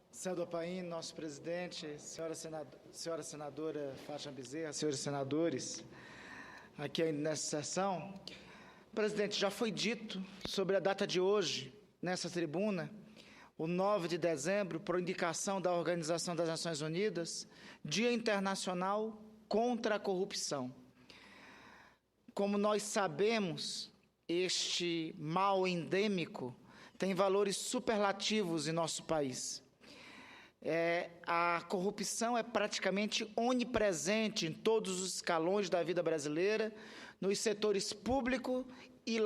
Senador Paim, nosso presidente, senhora senadora Fátima Bezerra, senhores senadores, aqui nessa sessão. Presidente, já foi dito sobre a data de hoje, nessa tribuna, o 9 de dezembro, por indicação da Organização das Nações Unidas, Dia Internacional contra a Corrupção. Como nós sabemos, este mal endêmico tem valores superlativos em nosso país. A corrupção é praticamente onipresente em todos os escalões da vida brasileira, nos setores público e,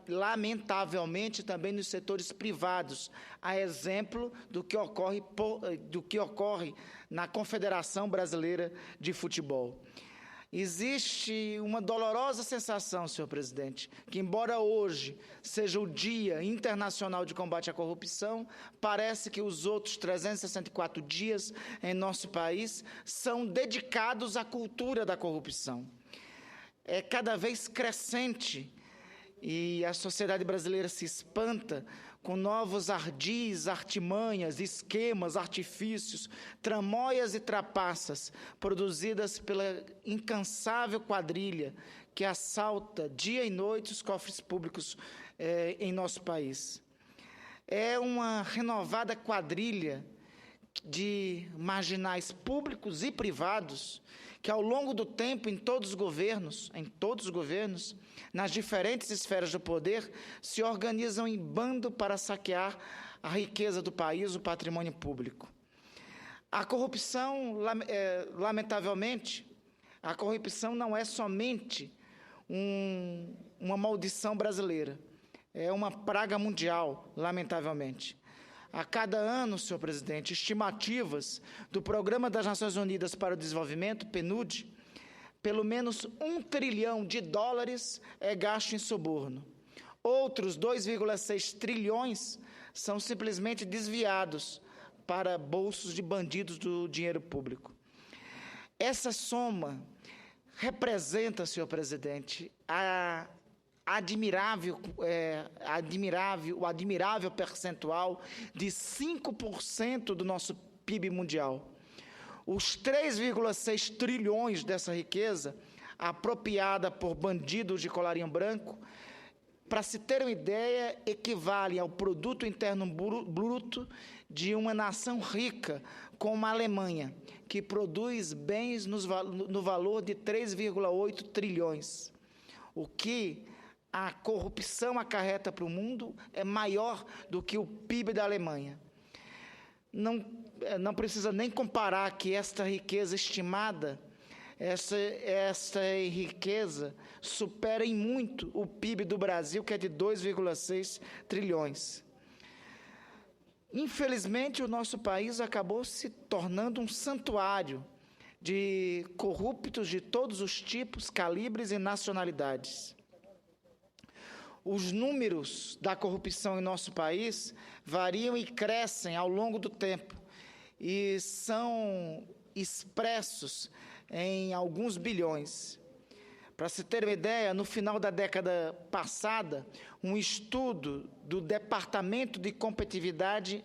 lamentavelmente, também nos setores privados, a exemplo do que ocorre na Confederação Brasileira de Futebol. Existe uma dolorosa sensação, senhor presidente, que embora hoje seja o Dia Internacional de Combate à Corrupção, parece que os outros 364 dias em nosso país são dedicados à cultura da corrupção. É cada vez crescente e a sociedade brasileira se espanta com novos ardis, artimanhas, esquemas, artifícios, tramóias e trapaças produzidas pela incansável quadrilha que assalta dia e noite os cofres públicos em nosso país. É uma renovada quadrilha de marginais públicos e privados que, ao longo do tempo, em todos os governos, nas diferentes esferas do poder, se organizam em bando para saquear a riqueza do país, o patrimônio público. A corrupção, lamentavelmente, a corrupção não é somente uma maldição brasileira, é uma praga mundial, lamentavelmente. A cada ano, senhor presidente, estimativas do Programa das Nações Unidas para o Desenvolvimento, PNUD, pelo menos $1 trilhão é gasto em suborno. Outros 2,6 trilhões são simplesmente desviados para bolsos de bandidos do dinheiro público. Essa soma representa, senhor presidente, o admirável percentual de 5% do nosso PIB mundial. Os 3,6 trilhões dessa riqueza, apropriada por bandidos de colarinho branco, para se ter uma ideia, equivale ao produto interno bruto de uma nação rica, como a Alemanha, que produz bens no valor de 3,8 trilhões. O que a corrupção acarreta para o mundo é maior do que o PIB da Alemanha. Não precisa nem comparar que esta riqueza estimada, esta riqueza supera em muito o PIB do Brasil, que é de 2,6 trilhões. Infelizmente, o nosso país acabou se tornando um santuário de corruptos de todos os tipos, calibres e nacionalidades. Os números da corrupção em nosso país variam e crescem ao longo do tempo e são expressos em alguns bilhões. Para se ter uma ideia, no final da década passada, um estudo do Departamento de Competitividade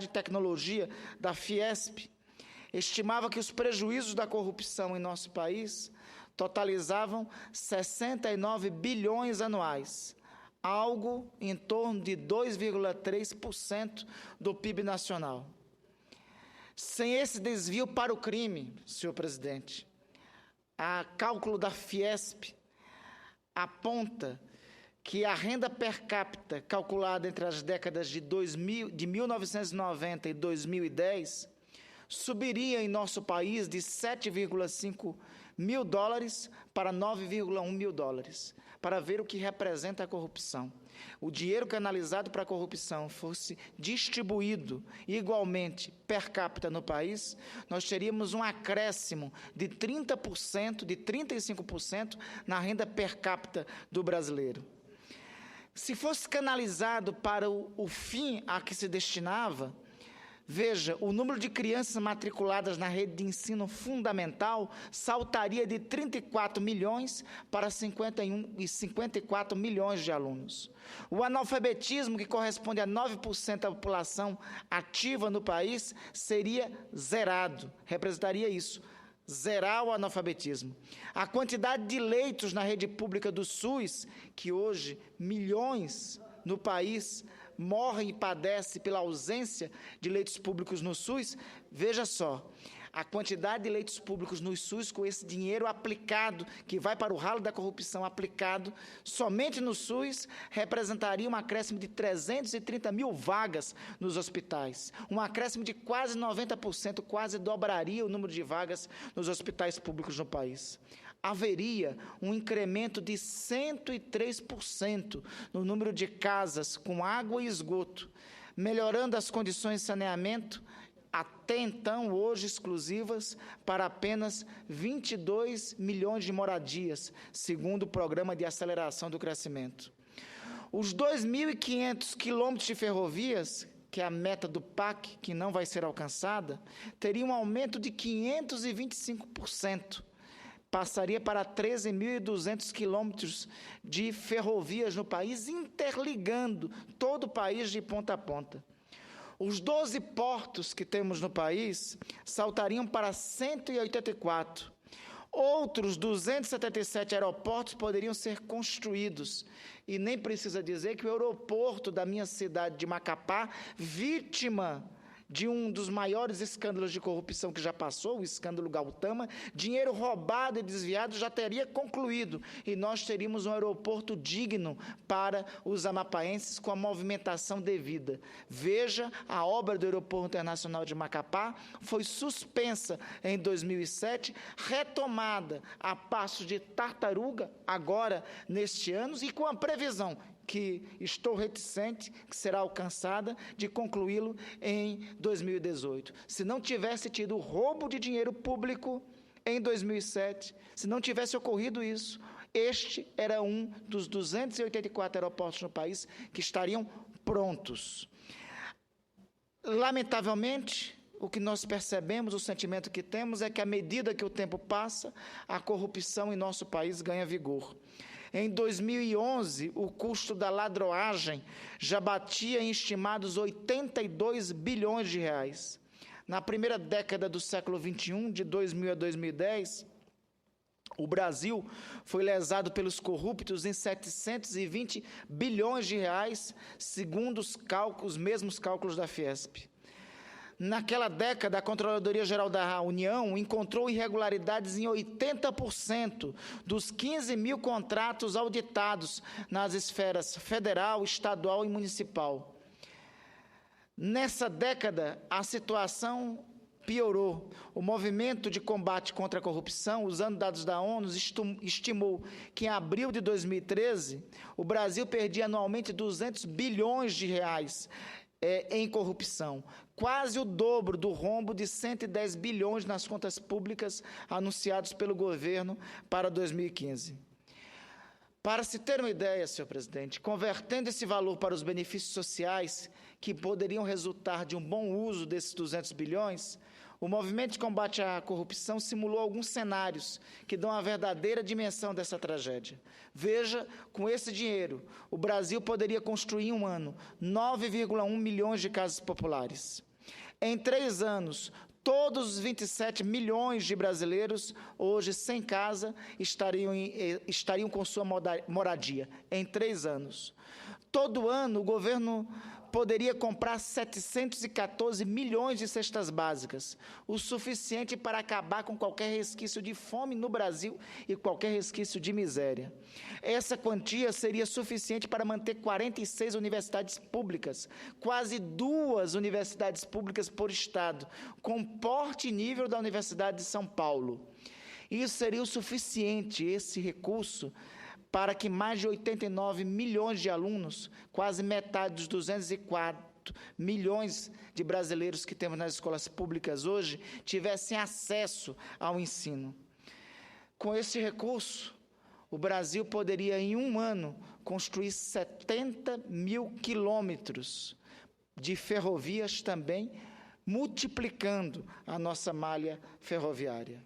e Tecnologia da Fiesp estimava que os prejuízos da corrupção em nosso país totalizavam 69 bilhões anuais, algo em torno de 2,3% do PIB nacional. Sem esse desvio para o crime, senhor presidente, a cálculo da Fiesp aponta que a renda per capita calculada entre as décadas de 1990 e 2010 subiria em nosso país de $7,5 mil para $9,1 mil, para ver o que representa a corrupção. O dinheiro canalizado para a corrupção fosse distribuído igualmente per capita no país, nós teríamos um acréscimo de 30%, de 35% na renda per capita do brasileiro. Se fosse canalizado para o fim a que se destinava, Veja, o número de crianças matriculadas na rede de ensino fundamental saltaria de 34 milhões para 54 milhões de alunos. O analfabetismo, que corresponde a 9% da população ativa no país, seria zerado, representaria isso, zerar o analfabetismo. A quantidade de leitos na rede pública do SUS, que hoje milhões no país morrem e padecem pela ausência de leitos públicos no SUS, veja só, a quantidade de leitos públicos no SUS com esse dinheiro aplicado, que vai para o ralo da corrupção aplicado, somente no SUS, representaria um acréscimo de 330 mil vagas nos hospitais. Um acréscimo de quase 90%, quase dobraria o número de vagas nos hospitais públicos no país. Haveria um incremento de 103% no número de casas com água e esgoto, melhorando as condições de saneamento, até então, hoje exclusivas, para apenas 22 milhões de moradias, segundo o Programa de Aceleração do Crescimento. Os 2.500 quilômetros de ferrovias, que é a meta do PAC, que não vai ser alcançada, teriam um aumento de 525%. Passaria para 13.200 quilômetros de ferrovias no país, interligando todo o país de ponta a ponta. Os 12 portos que temos no país saltariam para 184. Outros 277 aeroportos poderiam ser construídos. E nem precisa dizer que o aeroporto da minha cidade de Macapá, vítima de um dos maiores escândalos de corrupção que já passou, o escândalo Gautama, dinheiro roubado e desviado já teria concluído, e nós teríamos um aeroporto digno para os amapaenses com a movimentação devida. Veja, a obra do Aeroporto Internacional de Macapá foi suspensa em 2007, retomada a passos de tartaruga, agora neste ano, e com a previsão que estou reticente, que será alcançada, de concluí-lo em 2018. Se não tivesse tido o roubo de dinheiro público em 2007, se não tivesse ocorrido isso, este era um dos 284 aeroportos no país que estariam prontos. Lamentavelmente, o que nós percebemos, o sentimento que temos, é que à medida que o tempo passa, a corrupção em nosso país ganha vigor. Em 2011, o custo da ladroagem já batia em estimados 82 bilhões de reais. Na primeira década do século XXI, de 2000 a 2010, o Brasil foi lesado pelos corruptos em 720 bilhões de reais, segundo os mesmos cálculos da Fiesp. Naquela década, a Controladoria Geral da União encontrou irregularidades em 80% dos 15 mil contratos auditados nas esferas federal, estadual e municipal. Nessa década, a situação piorou. O movimento de combate contra a corrupção, usando dados da ONU, estimou que em abril de 2013, o Brasil perdia anualmente 200 bilhões de reais em corrupção, quase o dobro do rombo de 110 bilhões nas contas públicas anunciados pelo governo para 2015. Para se ter uma ideia, senhor presidente, convertendo esse valor para os benefícios sociais que poderiam resultar de um bom uso desses 200 bilhões, o movimento de combate à corrupção simulou alguns cenários que dão a verdadeira dimensão dessa tragédia. Veja, com esse dinheiro, o Brasil poderia construir em um ano 9,1 milhões de casas populares. Em 3 anos, todos os 27 milhões de brasileiros, hoje sem casa, estariam com sua moradia. Em 3 anos. Todo ano, o governo poderia comprar 714 milhões de cestas básicas, o suficiente para acabar com qualquer resquício de fome no Brasil e qualquer resquício de miséria. Essa quantia seria suficiente para manter 46 universidades públicas, quase 2 universidades públicas por estado, com porte e nível da Universidade de São Paulo. Isso seria o suficiente, esse recurso, para que mais de 89 milhões de alunos, quase metade dos 204 milhões de brasileiros que temos nas escolas públicas hoje, tivessem acesso ao ensino. Com esse recurso, o Brasil poderia, em um ano, construir 70 mil quilômetros de ferrovias também multiplicando a nossa malha ferroviária.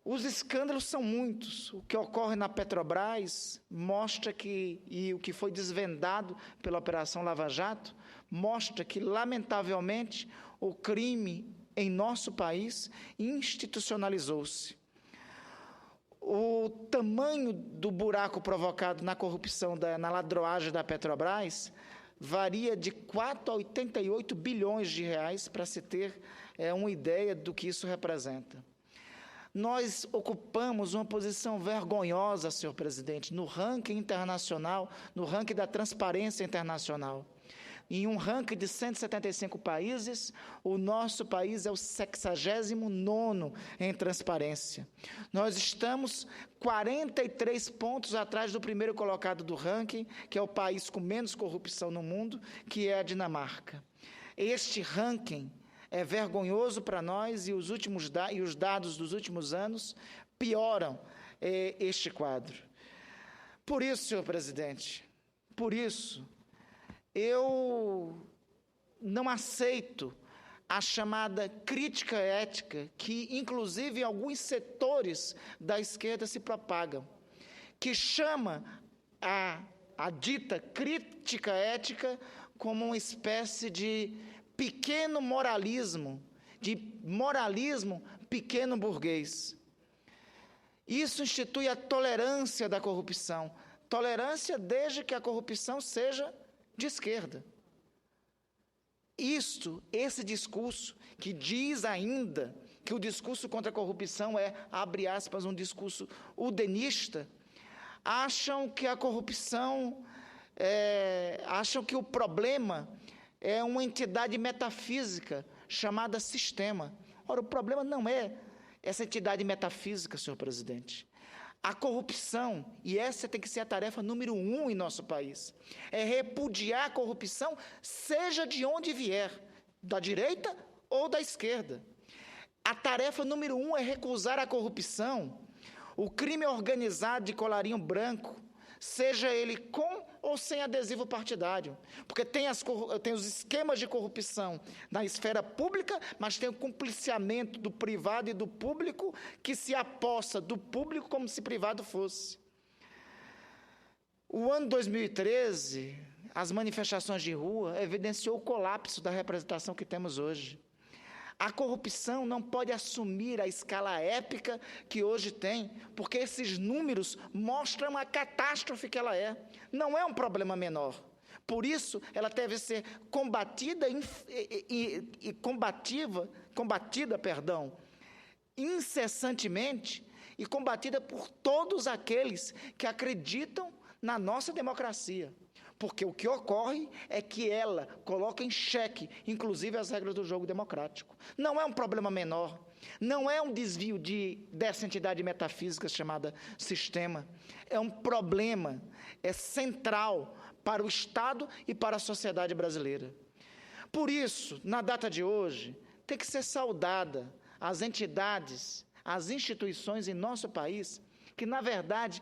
Os escândalos são muitos. O que ocorre na Petrobras mostra que, e o que foi desvendado pela Operação Lava Jato, mostra que, lamentavelmente, o crime em nosso país institucionalizou-se. O tamanho do buraco provocado na corrupção, na ladroagem da Petrobras, varia de 4 a 88 bilhões de reais, para se ter uma ideia do que isso representa. Nós ocupamos uma posição vergonhosa, senhor presidente, no ranking internacional, no ranking da transparência internacional. Em um ranking de 175 países, o nosso país é o 69º em transparência. Nós estamos 43 pontos atrás do primeiro colocado do ranking, que é o país com menos corrupção no mundo, que é a Dinamarca. Este ranking é vergonhoso para nós, e os dados dos últimos anos pioram este quadro. Por isso, senhor presidente, por isso, eu não aceito a chamada crítica ética, que inclusive em alguns setores da esquerda se propagam, que chama a dita crítica ética como uma espécie de pequeno moralismo, de moralismo pequeno burguês. Isso institui a tolerância da corrupção, tolerância desde que a corrupção seja de esquerda. Esse discurso, que diz ainda que o discurso contra a corrupção é, abre aspas, um discurso udenista, acham que a corrupção, acham que o problema é uma entidade metafísica chamada sistema. Ora, o problema não é essa entidade metafísica, senhor presidente. A corrupção, e essa tem que ser a tarefa número 1 em nosso país, é repudiar a corrupção, seja de onde vier, da direita ou da esquerda. A tarefa número 1 é recusar a corrupção, o crime organizado de colarinho branco, seja ele com ou sem adesivo partidário, porque tem os esquemas de corrupção na esfera pública, mas tem o compliciamento do privado e do público, que se apossa do público como se privado fosse. O ano 2013, as manifestações de rua evidenciou o colapso da representação que temos hoje. A corrupção não pode assumir a escala épica que hoje tem, porque esses números mostram a catástrofe que ela é. Não é um problema menor. Por isso, ela deve ser combatida incessantemente e combatida por todos aqueles que acreditam na nossa democracia. Porque o que ocorre é que ela coloca em xeque, inclusive, as regras do jogo democrático. Não é um problema menor, não é um desvio dessa entidade metafísica chamada sistema. É um problema, central para o Estado e para a sociedade brasileira. Por isso, na data de hoje, tem que ser saudada as entidades, as instituições em nosso país, que, na verdade,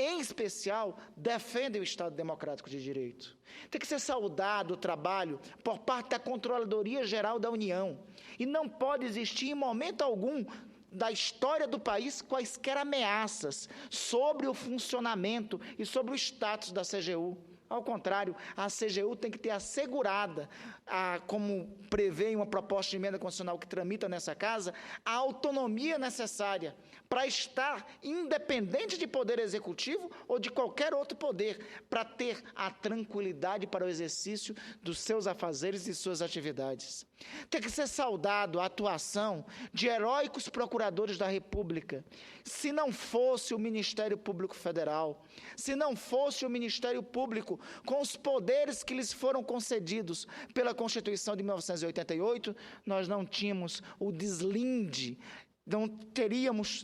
em especial, defendem o Estado Democrático de Direito. Tem que ser saudado o trabalho por parte da Controladoria Geral da União. E não pode existir, em momento algum da história do país, quaisquer ameaças sobre o funcionamento e sobre o status da CGU. Ao contrário, a CGU tem que ter assegurada, como prevê em uma proposta de emenda constitucional que tramita nessa casa, a autonomia necessária para estar independente de poder executivo ou de qualquer outro poder, para ter a tranquilidade para o exercício dos seus afazeres e suas atividades. Tem que ser saudado a atuação de heróicos procuradores da República. Se não fosse o Ministério Público Federal, se não fosse o Ministério Público com os poderes que lhes foram concedidos pela Constituição de 1988, nós não tínhamos o deslinde,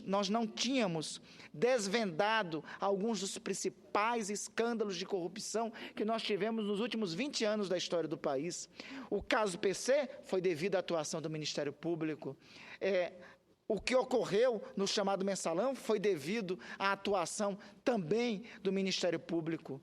nós não tínhamos desvendado alguns dos principais escândalos de corrupção que nós tivemos nos últimos 20 anos da história do país. O caso PC foi devido à atuação do Ministério Público. O que ocorreu no chamado mensalão foi devido à atuação também do Ministério Público.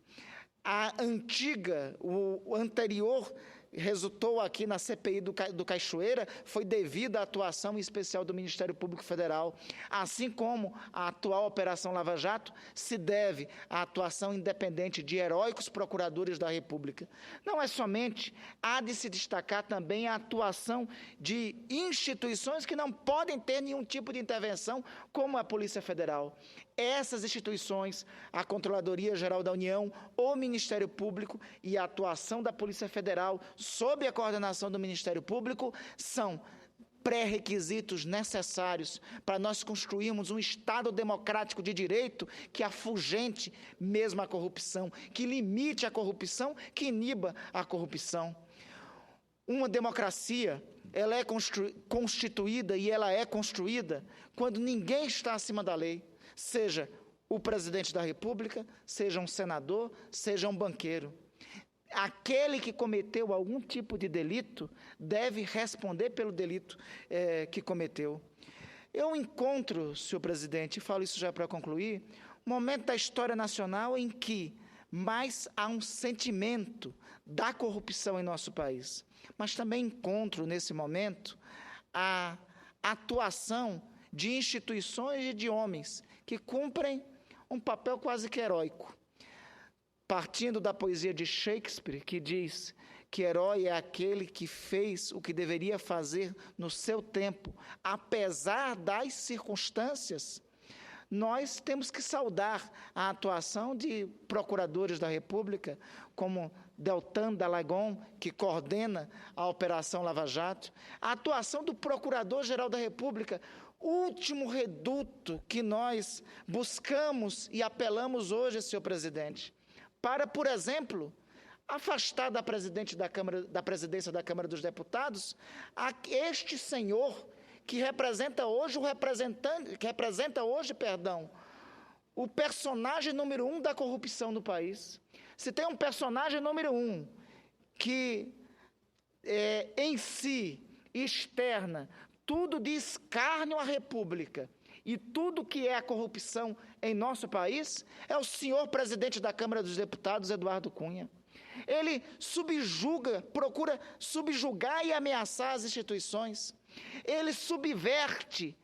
O anterior resultou aqui na CPI do Cachoeira foi devido à atuação especial do Ministério Público Federal, assim como a atual Operação Lava Jato se deve à atuação independente de heróicos procuradores da República. Não é somente, há de se destacar também a atuação de instituições que não podem ter nenhum tipo de intervenção, como a Polícia Federal. Essas instituições, a Controladoria Geral da União, o Ministério Público e a atuação da Polícia Federal, sob a coordenação do Ministério Público, são pré-requisitos necessários para nós construirmos um Estado democrático de direito que afugente mesmo a corrupção, que limite a corrupção, que iniba a corrupção. Uma democracia, ela é constituída e ela é construída quando ninguém está acima da lei, seja o presidente da República, seja um senador, seja um banqueiro. Aquele que cometeu algum tipo de delito deve responder pelo delito que cometeu. Eu encontro, senhor presidente, e falo isso já para concluir, um momento da história nacional em que mais há um sentimento da corrupção em nosso país. Mas também encontro, nesse momento, a atuação de instituições e de homens que cumprem um papel quase que heróico. Partindo da poesia de Shakespeare, que diz que herói é aquele que fez o que deveria fazer no seu tempo, apesar das circunstâncias, nós temos que saudar a atuação de procuradores da República, como Deltan Dallagnol, que coordena a Operação Lava Jato, a atuação do Procurador-Geral da República, último reduto que nós buscamos e apelamos hoje, senhor presidente, para, por exemplo, afastar da presidência da Câmara dos Deputados este senhor que representa hoje o personagem número 1 da corrupção no país. Se tem um personagem número 1 que em si externa tudo de escárnio à República e tudo que é a corrupção em nosso país, é o senhor presidente da Câmara dos Deputados, Eduardo Cunha. Ele procura subjugar e ameaçar as instituições. Ele subverte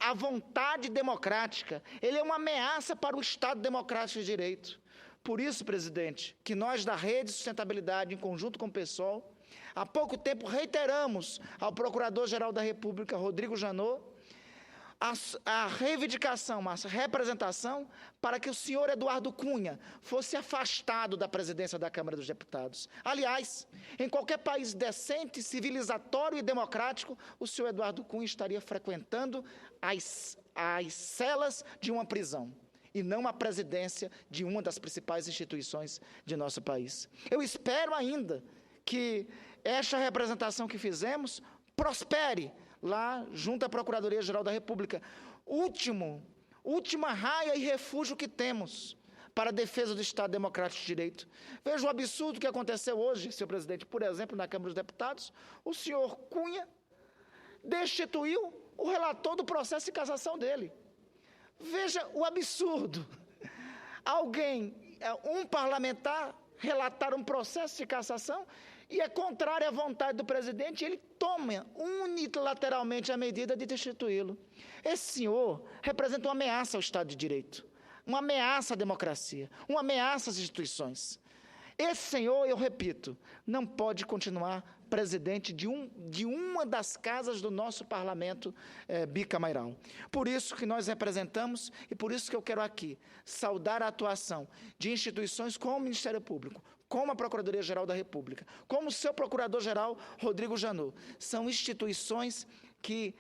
a vontade democrática. Ele é uma ameaça para o Estado democrático de direito. Por isso, presidente, que nós da Rede Sustentabilidade, em conjunto com o PSOL, há pouco tempo reiteramos ao Procurador-Geral da República, Rodrigo Janot, a reivindicação, a representação para que o senhor Eduardo Cunha fosse afastado da presidência da Câmara dos Deputados. Aliás, em qualquer país decente, civilizatório e democrático, o senhor Eduardo Cunha estaria frequentando as celas de uma prisão e não a presidência de uma das principais instituições de nosso país. Eu espero ainda que esta representação que fizemos prospere lá junto à Procuradoria-Geral da República. Última raia e refúgio que temos para a defesa do Estado Democrático de Direito. Veja o absurdo que aconteceu hoje, senhor presidente. Por exemplo, na Câmara dos Deputados, o senhor Cunha destituiu o relator do processo de cassação dele. Veja o absurdo. Um parlamentar relatar um processo de cassação e é contrário à vontade do presidente, ele toma unilateralmente a medida de destituí-lo. Esse senhor representa uma ameaça ao Estado de Direito, uma ameaça à democracia, uma ameaça às instituições. Esse senhor, eu repito, não pode continuar presidente de uma das casas do nosso parlamento bicamaral. Por isso que nós representamos e por isso que eu quero aqui saudar a atuação de instituições como o Ministério Público, como a Procuradoria-Geral da República, como o seu Procurador-Geral, Rodrigo Janot. São instituições que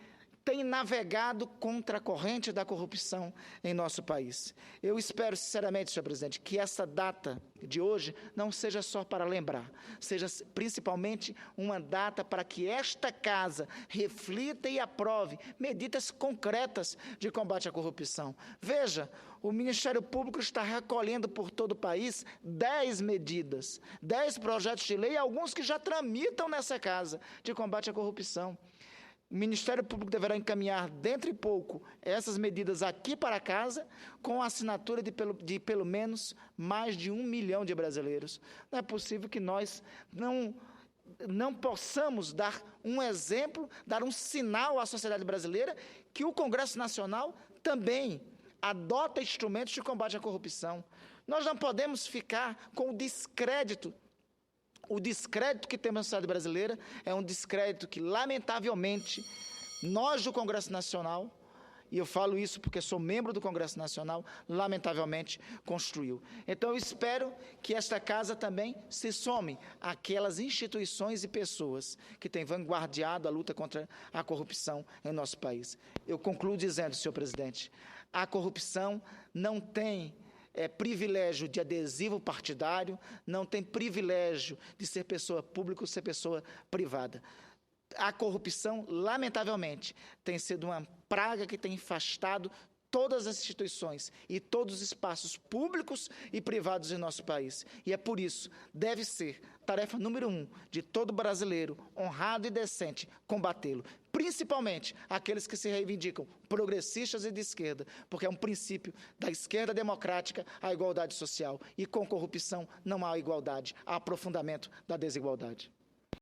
têm navegado contra a corrente da corrupção em nosso país. Eu espero, sinceramente, senhor presidente, que essa data de hoje não seja só para lembrar, seja principalmente uma data para que esta casa reflita e aprove medidas concretas de combate à corrupção. Veja, o Ministério Público está recolhendo por todo o país 10 medidas, 10 projetos de lei, alguns que já tramitam nessa casa de combate à corrupção. O Ministério Público deverá encaminhar, dentro de pouco, essas medidas aqui para casa, com a assinatura de pelo menos mais de 1 milhão de brasileiros. Não é possível que nós não não possamos dar um exemplo, dar um sinal à sociedade brasileira que o Congresso Nacional também adota instrumentos de combate à corrupção. Nós não podemos ficar com o descrédito. O descrédito que temos na sociedade brasileira é um descrédito que, lamentavelmente, nós do Congresso Nacional, e eu falo isso porque sou membro do Congresso Nacional, lamentavelmente construiu. Então eu espero que esta casa também se some àquelas instituições e pessoas que têm vanguardiado a luta contra a corrupção em nosso país. Eu concluo dizendo, senhor presidente, a corrupção não tem privilégio de adesivo partidário, não tem privilégio de ser pessoa pública ou ser pessoa privada. A corrupção, lamentavelmente, tem sido uma praga que tem afastado todas as instituições e todos os espaços públicos e privados em nosso país. E é por isso, deve ser tarefa número 1 de todo brasileiro, honrado e decente, combatê-lo. Principalmente aqueles que se reivindicam progressistas e de esquerda, porque é um princípio da esquerda democrática a igualdade social. E com corrupção não há igualdade, há aprofundamento da desigualdade.